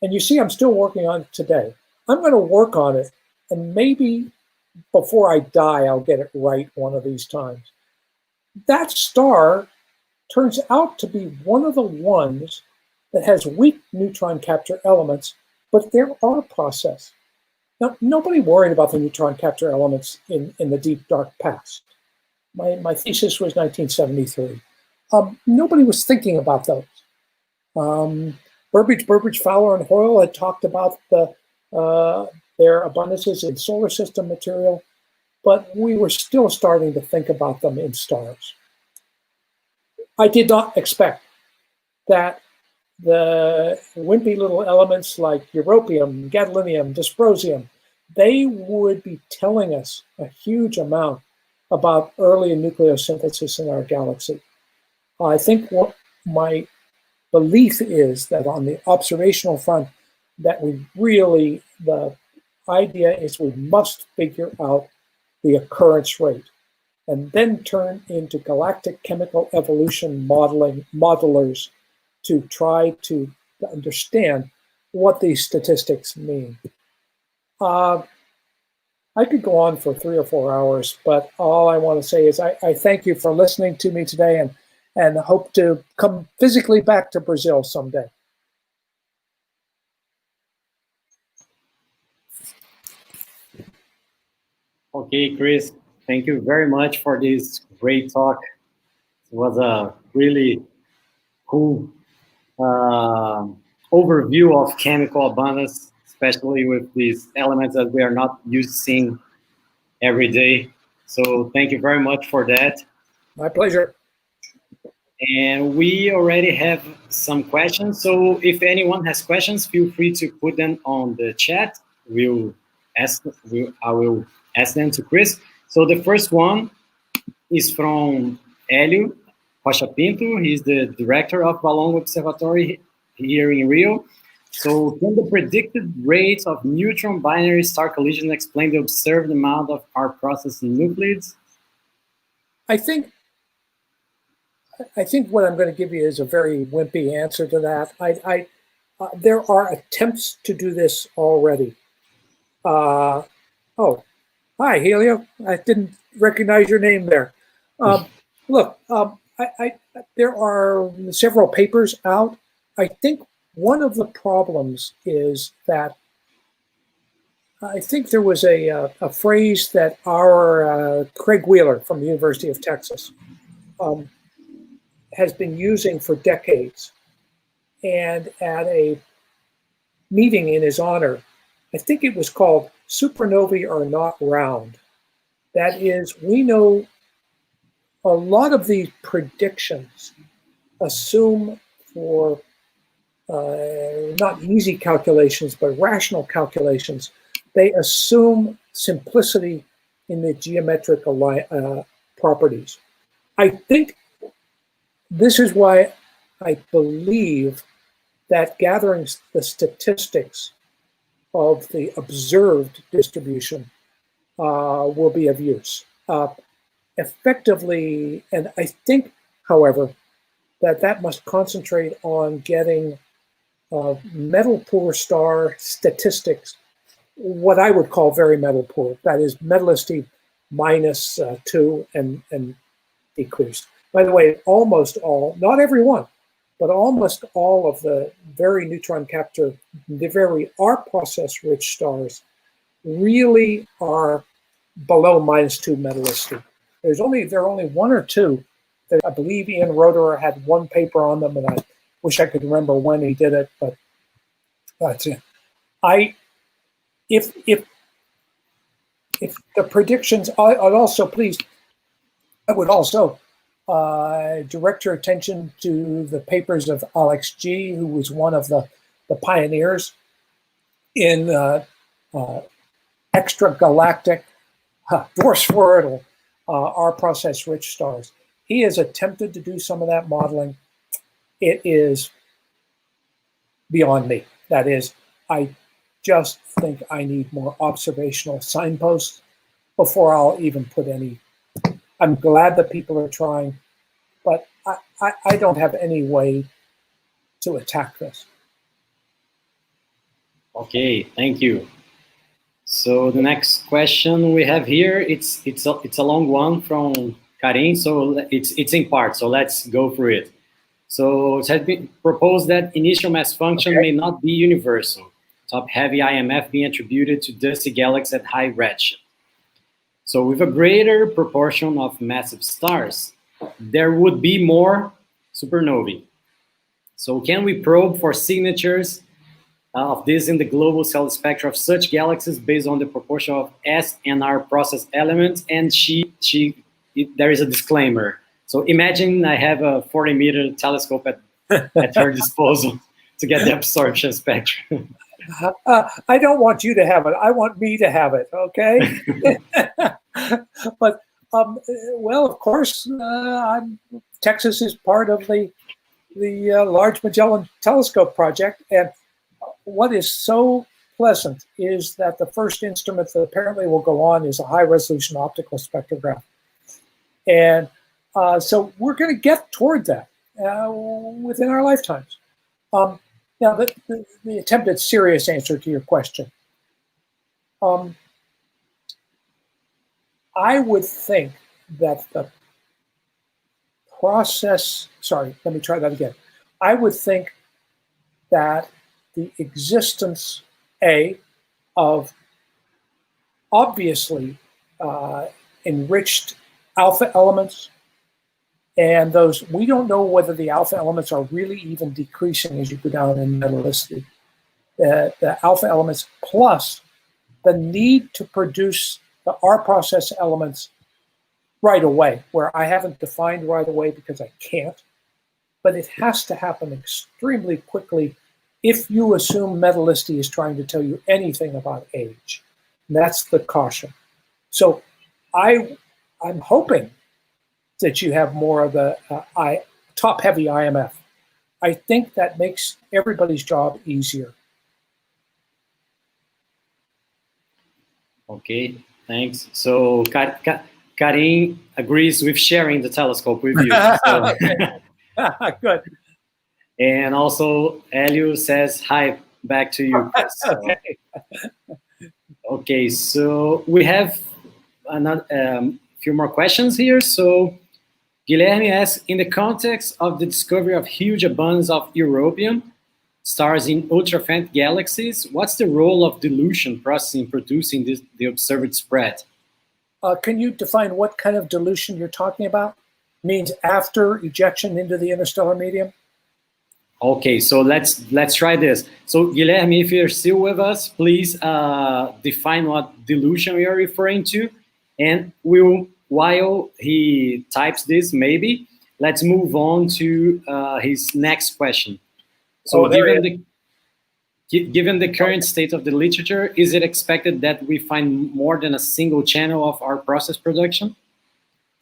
and you see I'm still working on it today. I'm going to work on it, and maybe before I die, I'll get it right one of these times. That star turns out to be one of the ones that has weak neutron capture elements, but there are process. Now, nobody worried about the neutron capture elements in the deep, dark past. My thesis was 1973. Nobody was thinking about those. Burbage, Fowler, and Hoyle had talked about their abundances in solar system material, but we were still starting to think about them in stars. I did not expect that the wimpy little elements like europium, gadolinium, dysprosium, they would be telling us a huge amount about early nucleosynthesis in our galaxy. I think what my belief is that on the observational front, that the idea is we must figure out the occurrence rate and then turn into galactic chemical evolution modelers to try to understand what these statistics mean. I could go on for 3 or 4 hours, but all I want to say is I thank you for listening to me today and hope to come physically back to Brazil someday. Okay, Chris, thank you very much for this great talk. It was a really cool overview of chemical abundance, especially with these elements that we are not used to seeing every day. So thank you very much for that. My pleasure. And we already have some questions. So if anyone has questions, feel free to put them on the chat. I will ask them to Chris. So the first one is from Hélio Rocha Pinto. He's the director of Valongo Observatory here in Rio. So can the predicted rate of neutron binary star collision explain the observed amount of R processing nuclides? I think what I'm going to give you is a very wimpy answer to that. There are attempts to do this already. Oh, hi, Helio. I didn't recognize your name there. Look, there are several papers out. I think one of the problems is that I think there was a phrase that our Craig Wheeler from the University of Texas has been using for decades. And at a meeting in his honor, I think it was called Supernovae Are Not Round. That is, we know a lot of these predictions assume for not easy calculations, but rational calculations. They assume simplicity in the geometric properties. I think this is why I believe that gathering the statistics of the observed distribution will be of use. effectively, and I think, however, that must concentrate on getting metal poor star statistics, what I would call very metal poor. That is metallicity minus 2 and decreased. By the way, almost all, not every one, but almost all of the very neutron capture, the very R process rich stars really are below -2 metallicity. There are only one or two that I believe Ian Roederer had one paper on them, and I wish I could remember when he did it, but that's it. If the predictions, I would also direct your attention to the papers of Alex G., who was one of the pioneers in extragalactic dwarf spheroidal R process rich stars. He has attempted to do some of that modeling. It is beyond me. That is, I just think I need more observational signposts before I'll even put any. I'm glad that people are trying, but I don't have any way to attack this. Okay, thank you. So the next question we have here, it's a long one from Karin, so it's in part, so let's go through it. So it has been proposed that initial mass function may not be universal, top-heavy IMF being attributed to dusty galaxies at high redshift. So with a greater proportion of massive stars, there would be more supernovae. So can we probe for signatures of this in the global cell spectra of such galaxies based on the proportion of S and R process elements? And there is a disclaimer. So imagine I have a 40-meter telescope at her disposal to get the absorption spectrum. I don't want you to have it. I want me to have it, okay? But, well, of course, Texas is part of the Large Magellan Telescope project. And what is so pleasant is that the first instrument that apparently will go on is a high-resolution optical spectrograph. And so we're going to get toward that within our lifetimes. Now, the attempted serious answer to your question. I would think that the process, sorry, let me try that again. I would think that the existence, of obviously enriched alpha elements, and those, we don't know whether the alpha elements are really even decreasing as you go down in metallicity. The alpha elements plus the need to produce the R process elements right away, where I haven't defined right away because I can't, but it has to happen extremely quickly if you assume metallicity is trying to tell you anything about age. And that's the caution. So I'm hoping that you have more of the top-heavy IMF. I think that makes everybody's job easier. Okay, thanks. So Karin agrees with sharing the telescope with you. So. Good. And also, Elio says hi back to you, Chris. So. Okay, so we have another few more questions here. So Guilherme asks, in the context of the discovery of huge abundance of European stars in ultra-faint galaxies, what's the role of dilution processing producing the observed spread? Can you define what kind of dilution you're talking about? Means after ejection into the interstellar medium? Okay, so let's try this. So Guilherme, if you're still with us, please define what dilution we are referring to, and while he types this, maybe let's move on to his next question. So given the current state of the literature, is it expected that we find more than a single channel of our process production?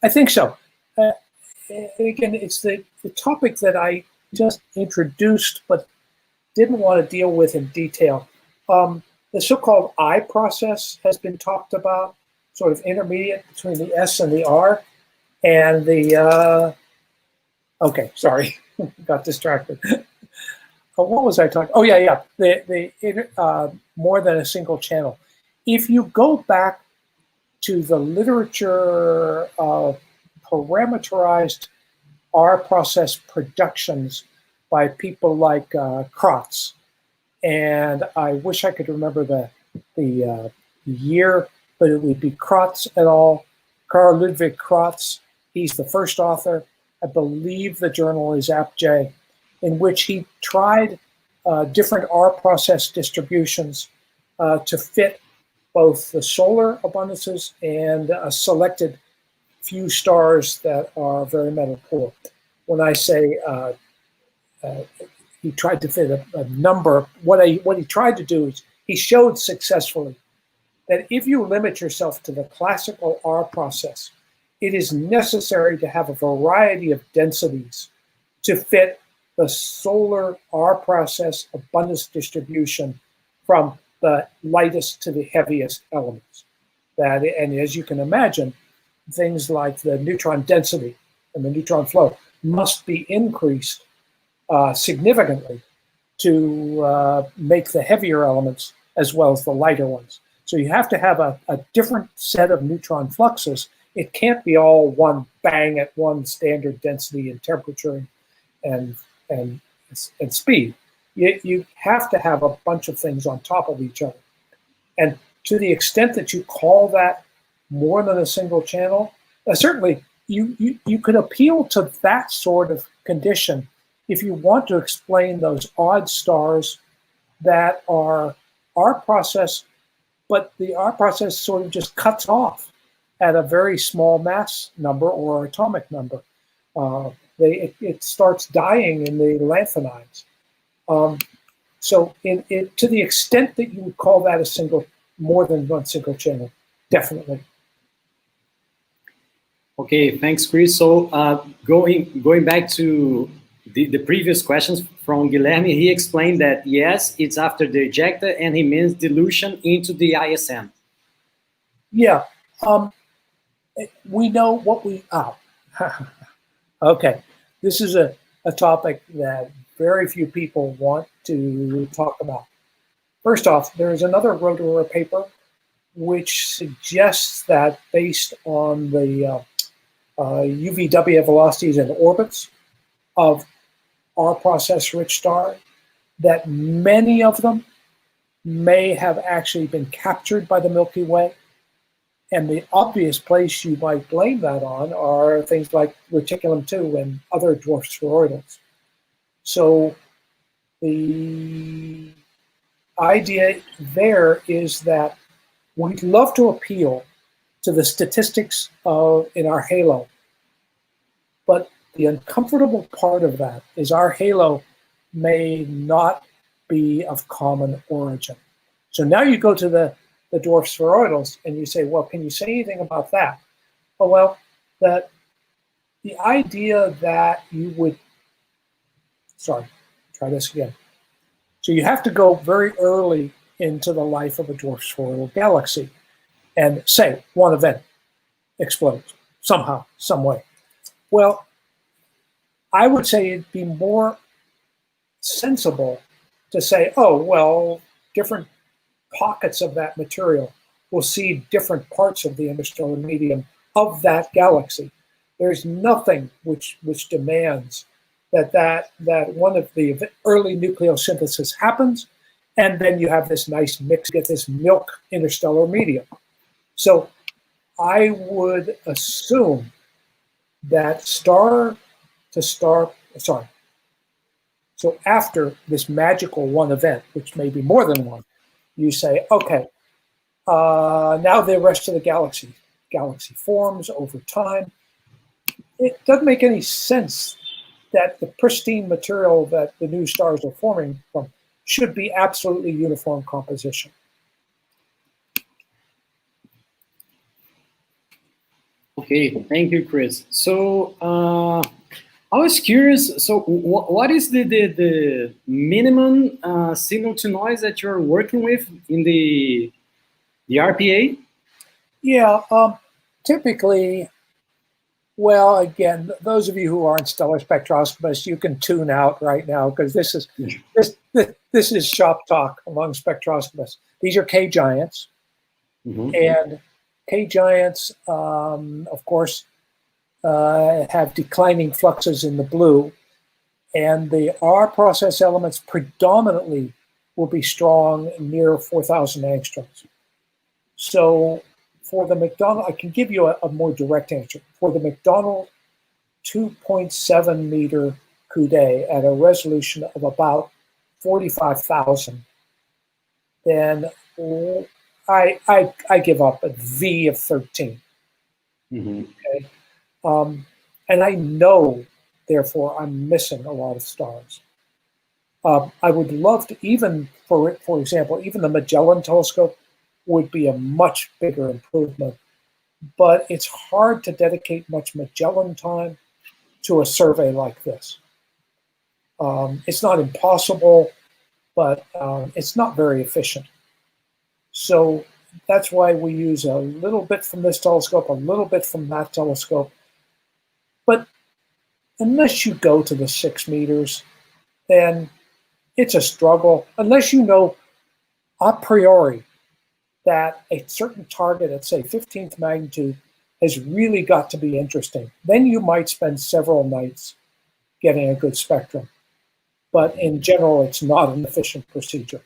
I think so. Again, it's the topic that I just introduced but didn't want to deal with in detail. The so-called I process has been talked about, sort of intermediate between the S and the R. And the, okay, sorry, got distracted. What was I talking? Oh, yeah. The more than a single channel. If you go back to the literature of parameterized R process productions by people like Kratz, and I wish I could remember the year, but it would be Kratz et al. Carl Ludwig Kratz. He's the first author. I believe the journal is AppJ, in which he tried different R process distributions to fit both the solar abundances and a selected few stars that are very metal poor. When I say he tried to fit a number, what he tried to do is he showed successfully that if you limit yourself to the classical R process, it is necessary to have a variety of densities to fit the solar R process abundance distribution from the lightest to the heaviest elements. And as you can imagine, things like the neutron density and the neutron flow must be increased significantly to make the heavier elements as well as the lighter ones. So you have to have a different set of neutron fluxes. It can't be all one bang at one standard density and temperature and speed. You have to have a bunch of things on top of each other. And to the extent that you call that more than a single channel, certainly you could appeal to that sort of condition if you want to explain those odd stars that are R process, but the R process sort of just cuts off at a very small mass number or atomic number. It starts dying in the lanthanides. So to the extent that you would call that a single, more than one single channel, definitely. Okay, thanks, Chris. So going back to the previous questions from Guilherme, he explained that yes, it's after the ejecta, and he means dilution into the ISM. Yeah, we know what we. Okay, this is a topic that very few people want to talk about. First off, there is another Rotorua paper which suggests that based on the UVW velocities and orbits of R process rich star, that many of them may have actually been captured by the Milky Way. And the obvious place you might blame that on are things like Reticulum-2 and other dwarf spheroidals. So the idea there is that we'd love to appeal to the statistics in our halo. But the uncomfortable part of that is our halo may not be of common origin. So now you go to the dwarf spheroidals and you say, well, can you say anything about that? Oh, well, the idea that you would, sorry, try this again. So you have to go very early into the life of a dwarf spheroidal galaxy and say one event explodes somehow, some way. Well, I would say it'd be more sensible to say, oh, well, different pockets of that material will see different parts of the interstellar medium of that galaxy. There's nothing which demands that one of the early nucleosynthesis happens, and then you have this nice mix, get this milk interstellar medium. So I would assume that so after this magical one event, which may be more than one, you say, okay, now the rest of the galaxy forms over time. It doesn't make any sense that the pristine material that the new stars are forming from should be absolutely uniform composition. Okay, thank you, Chris. So I was curious, so what is the minimum signal to noise that you're working with in the RPA? Yeah, typically Well, again, those of you who aren't stellar spectroscopists, you can tune out right now because this is shop talk among spectroscopists. These are K giants, and K giants, of course, have declining fluxes in the blue, and the R process elements predominantly will be strong near 4,000 angstroms. So for the McDonald, I can give you a more direct answer. For the McDonald 2.7 meter Coude at a resolution of about 45,000, then I give up at V of 13. Okay? And I know, therefore, I'm missing a lot of stars. I would love to, even for example, even the Magellan telescope would be a much bigger improvement, but it's hard to dedicate much Magellan time to a survey like this. It's not impossible, but it's not very efficient. So that's why we use a little bit from this telescope, a little bit from that telescope. But unless you go to the 6 meters, then it's a struggle. Unless you know a priori that a certain target at, say, 15th magnitude has really got to be interesting, then you might spend several nights getting a good spectrum. But in general, it's not an efficient procedure.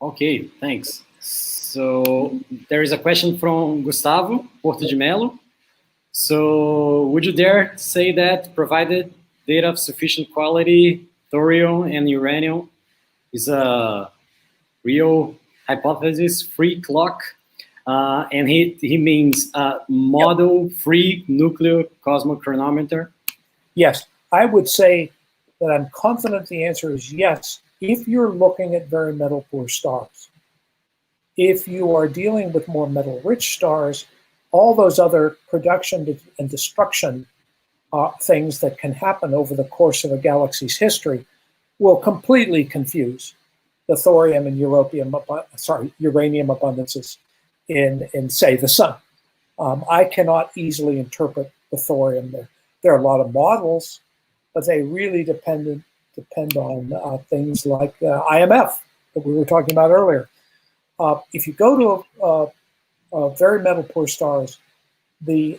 Okay, thanks. So there is a question from Gustavo Porto de Melo. So would you dare say that provided data of sufficient quality, thorium and uranium is a real hypothesis-free clock? And he means model-free nuclear cosmochronometer? Yes, I would say that I'm confident the answer is yes, if you're looking at very metal-poor stars. If you are dealing with more metal-rich stars, all those other production and destruction things that can happen over the course of a galaxy's history will completely confuse the thorium and uranium abundances in say, the sun. I cannot easily interpret the thorium there. There are a lot of models, but they really depend on things like IMF that we were talking about earlier. If you go to very metal-poor stars, the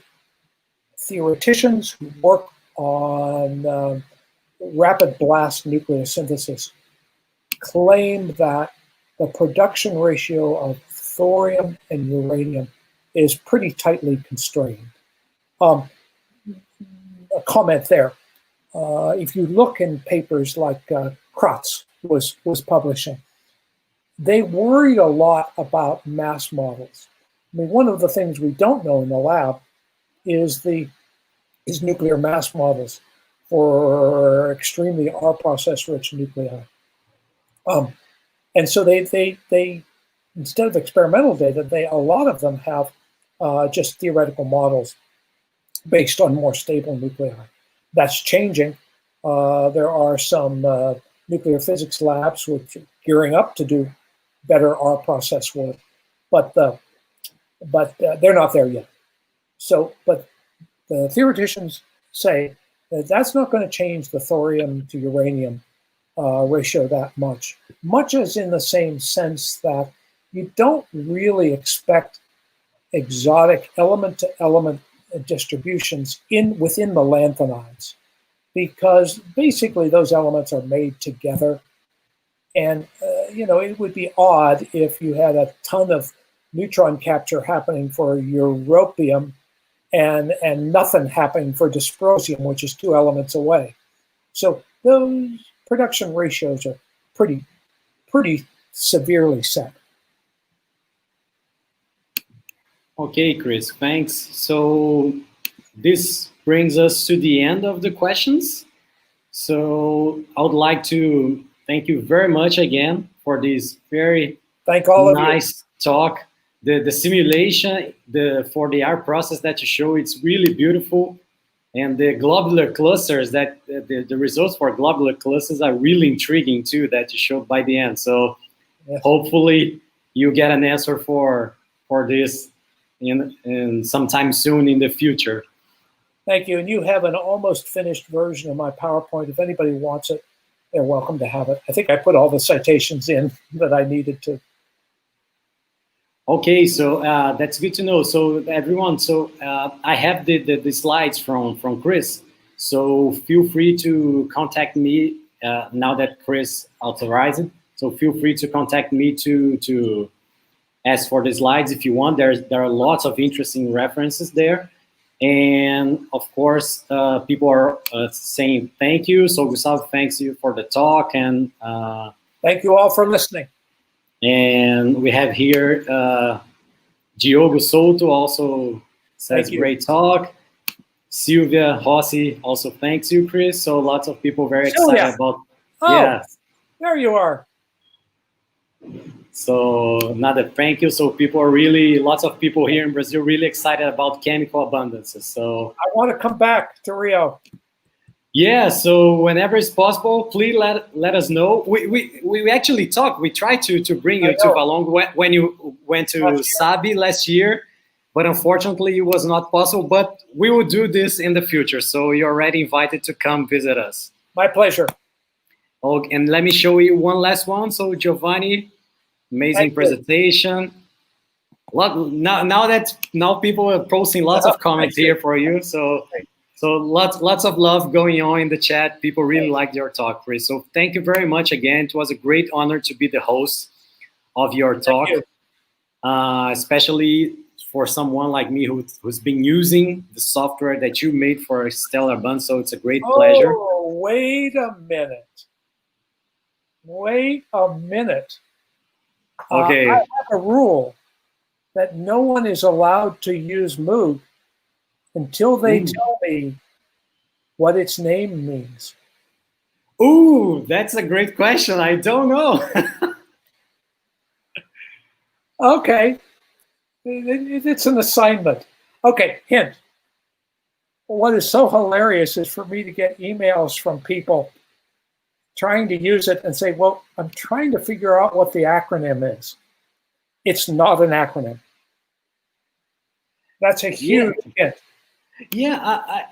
theoreticians who work on rapid blast nucleosynthesis claim that the production ratio of thorium and uranium is pretty tightly constrained. A comment there. If you look in papers like Kratz was publishing, they worried a lot about mass models. I mean, one of the things we don't know in the lab is nuclear mass models for extremely R process rich nuclei. And so they instead of experimental data, a lot of them have just theoretical models based on more stable nuclei. That's changing. There are some nuclear physics labs which are gearing up to do better R process work, but they're not there yet. So, but the theoreticians say that that's not going to change the thorium to uranium ratio that much. Much as in the same sense that you don't really expect exotic element-to-element distributions within the lanthanides, because basically those elements are made together. And it would be odd if you had a ton of neutron capture happening for europium and nothing happening for dysprosium, which is 2 elements away. So those production ratios are pretty severely set. Okay, Chris, thanks. So this brings us to the end of the questions. So I would like to thank you very much again for this very nice talk. The simulation for the R process that you show, it's really beautiful. And the globular clusters, that the results for globular clusters are really intriguing too, that you showed by the end. So hopefully you get an answer for this in sometime soon in the future. Thank you. And you have an almost finished version of my PowerPoint. If anybody wants it, they're welcome to have it. I think I put all the citations in that I needed to. Okay, so that's good to know. So everyone, so I have the slides from Chris. So feel free to contact me now that Chris authorized it. So feel free to contact me to ask for the slides if you want. There are lots of interesting references there. And of course, people are saying thank you. So Gustavo, thanks you for the talk. And thank you all for listening. And we have here Diogo Souto also says great talk. Silvia Rossi also thanks you, Chris. So lots of people very excited about. Yes. There you are. So another thank you. So people are really, lots of people here in Brazil really excited about chemical abundances. So I want to come back to Rio. Yeah, so whenever it's possible, please let us know. We actually talked. We tried to bring you to Valongo when you went to Sabi last year, but unfortunately it was not possible. But we will do this in the future. So you're already invited to come visit us. My pleasure. Oh, and let me show you one last one. So Giovanni, amazing presentation. Now people are posting lots of comments here for you. So lots of love going on in the chat. People really liked your talk, Chris. So thank you very much again. It was a great honor to be the host of your talk, especially for someone like me who's been using the software that you made for Stellar Abundance. So it's a great pleasure. Oh, wait a minute. Wait a minute. Okay. I have a rule that no one is allowed to use Moog until they tell me what its name means. Ooh, that's a great question. I don't know. Okay. It's an assignment. Okay, hint. What is so hilarious is for me to get emails from people trying to use it and say, well, I'm trying to figure out what the acronym is. It's not an acronym. That's a huge hint. Yeah,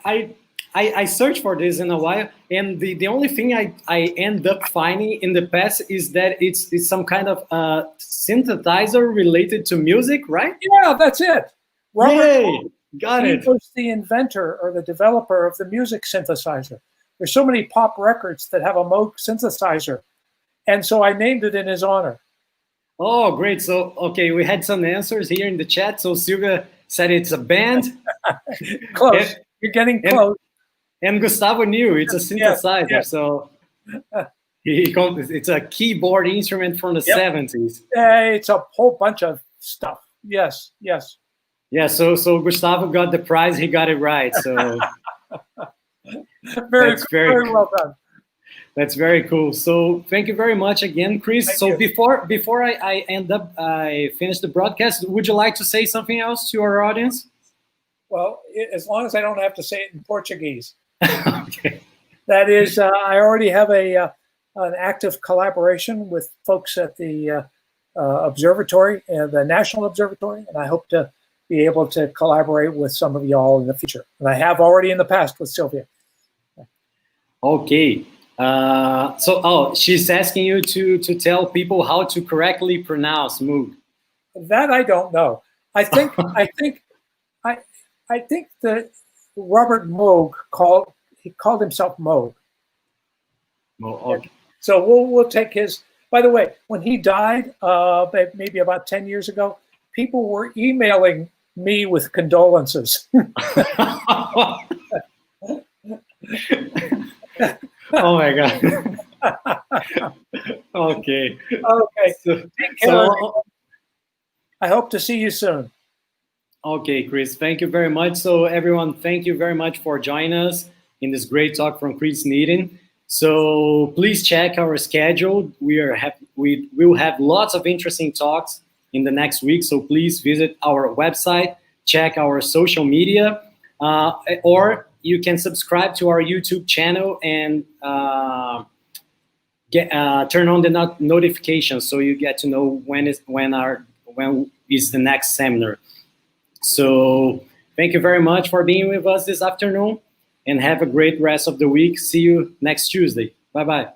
I searched for this in a while, and the only thing I end up finding in the past is that it's some kind of synthesizer related to music, right? Yeah, that's it. Robert, got it. He was the inventor or the developer of the music synthesizer. There's so many pop records that have a Moog synthesizer, and so I named it in his honor. Oh, great. So, okay, we had some answers here in the chat. So Silvia said it's a band. Close. You're getting close. And Gustavo knew it's a synthesizer. Yes. So it's a keyboard instrument from the 70s. It's a whole bunch of stuff. Yes. Yeah, so Gustavo got the prize. He got it right. So very well done. That's very cool. So thank you very much again, Chris. Thank you. Before I finish the broadcast, would you like to say something else to our audience? Well, as long as I don't have to say it in Portuguese. Okay. That is, I already have an active collaboration with folks at the observatory, the National Observatory, and I hope to be able to collaborate with some of y'all in the future. And I have already in the past with Sylvia. Okay. She's asking you to tell people how to correctly pronounce Moog. That I don't know. I think that Robert Moog called himself Moog. Okay. So we'll take his. By the way, when he died, maybe about 10 years ago, people were emailing me with condolences. Oh my God. Okay. Take care. I hope to see you soon. Okay, Chris, thank you very much. So everyone, thank you very much for joining us in this great talk from Chris Sneden. So please check our schedule. We will have lots of interesting talks in the next week. So please visit our website, check our social media, or you can subscribe to our YouTube channel and turn on the notifications so you get to know when is the next seminar. So thank you very much for being with us this afternoon, and have a great rest of the week. See you next Tuesday. Bye-bye.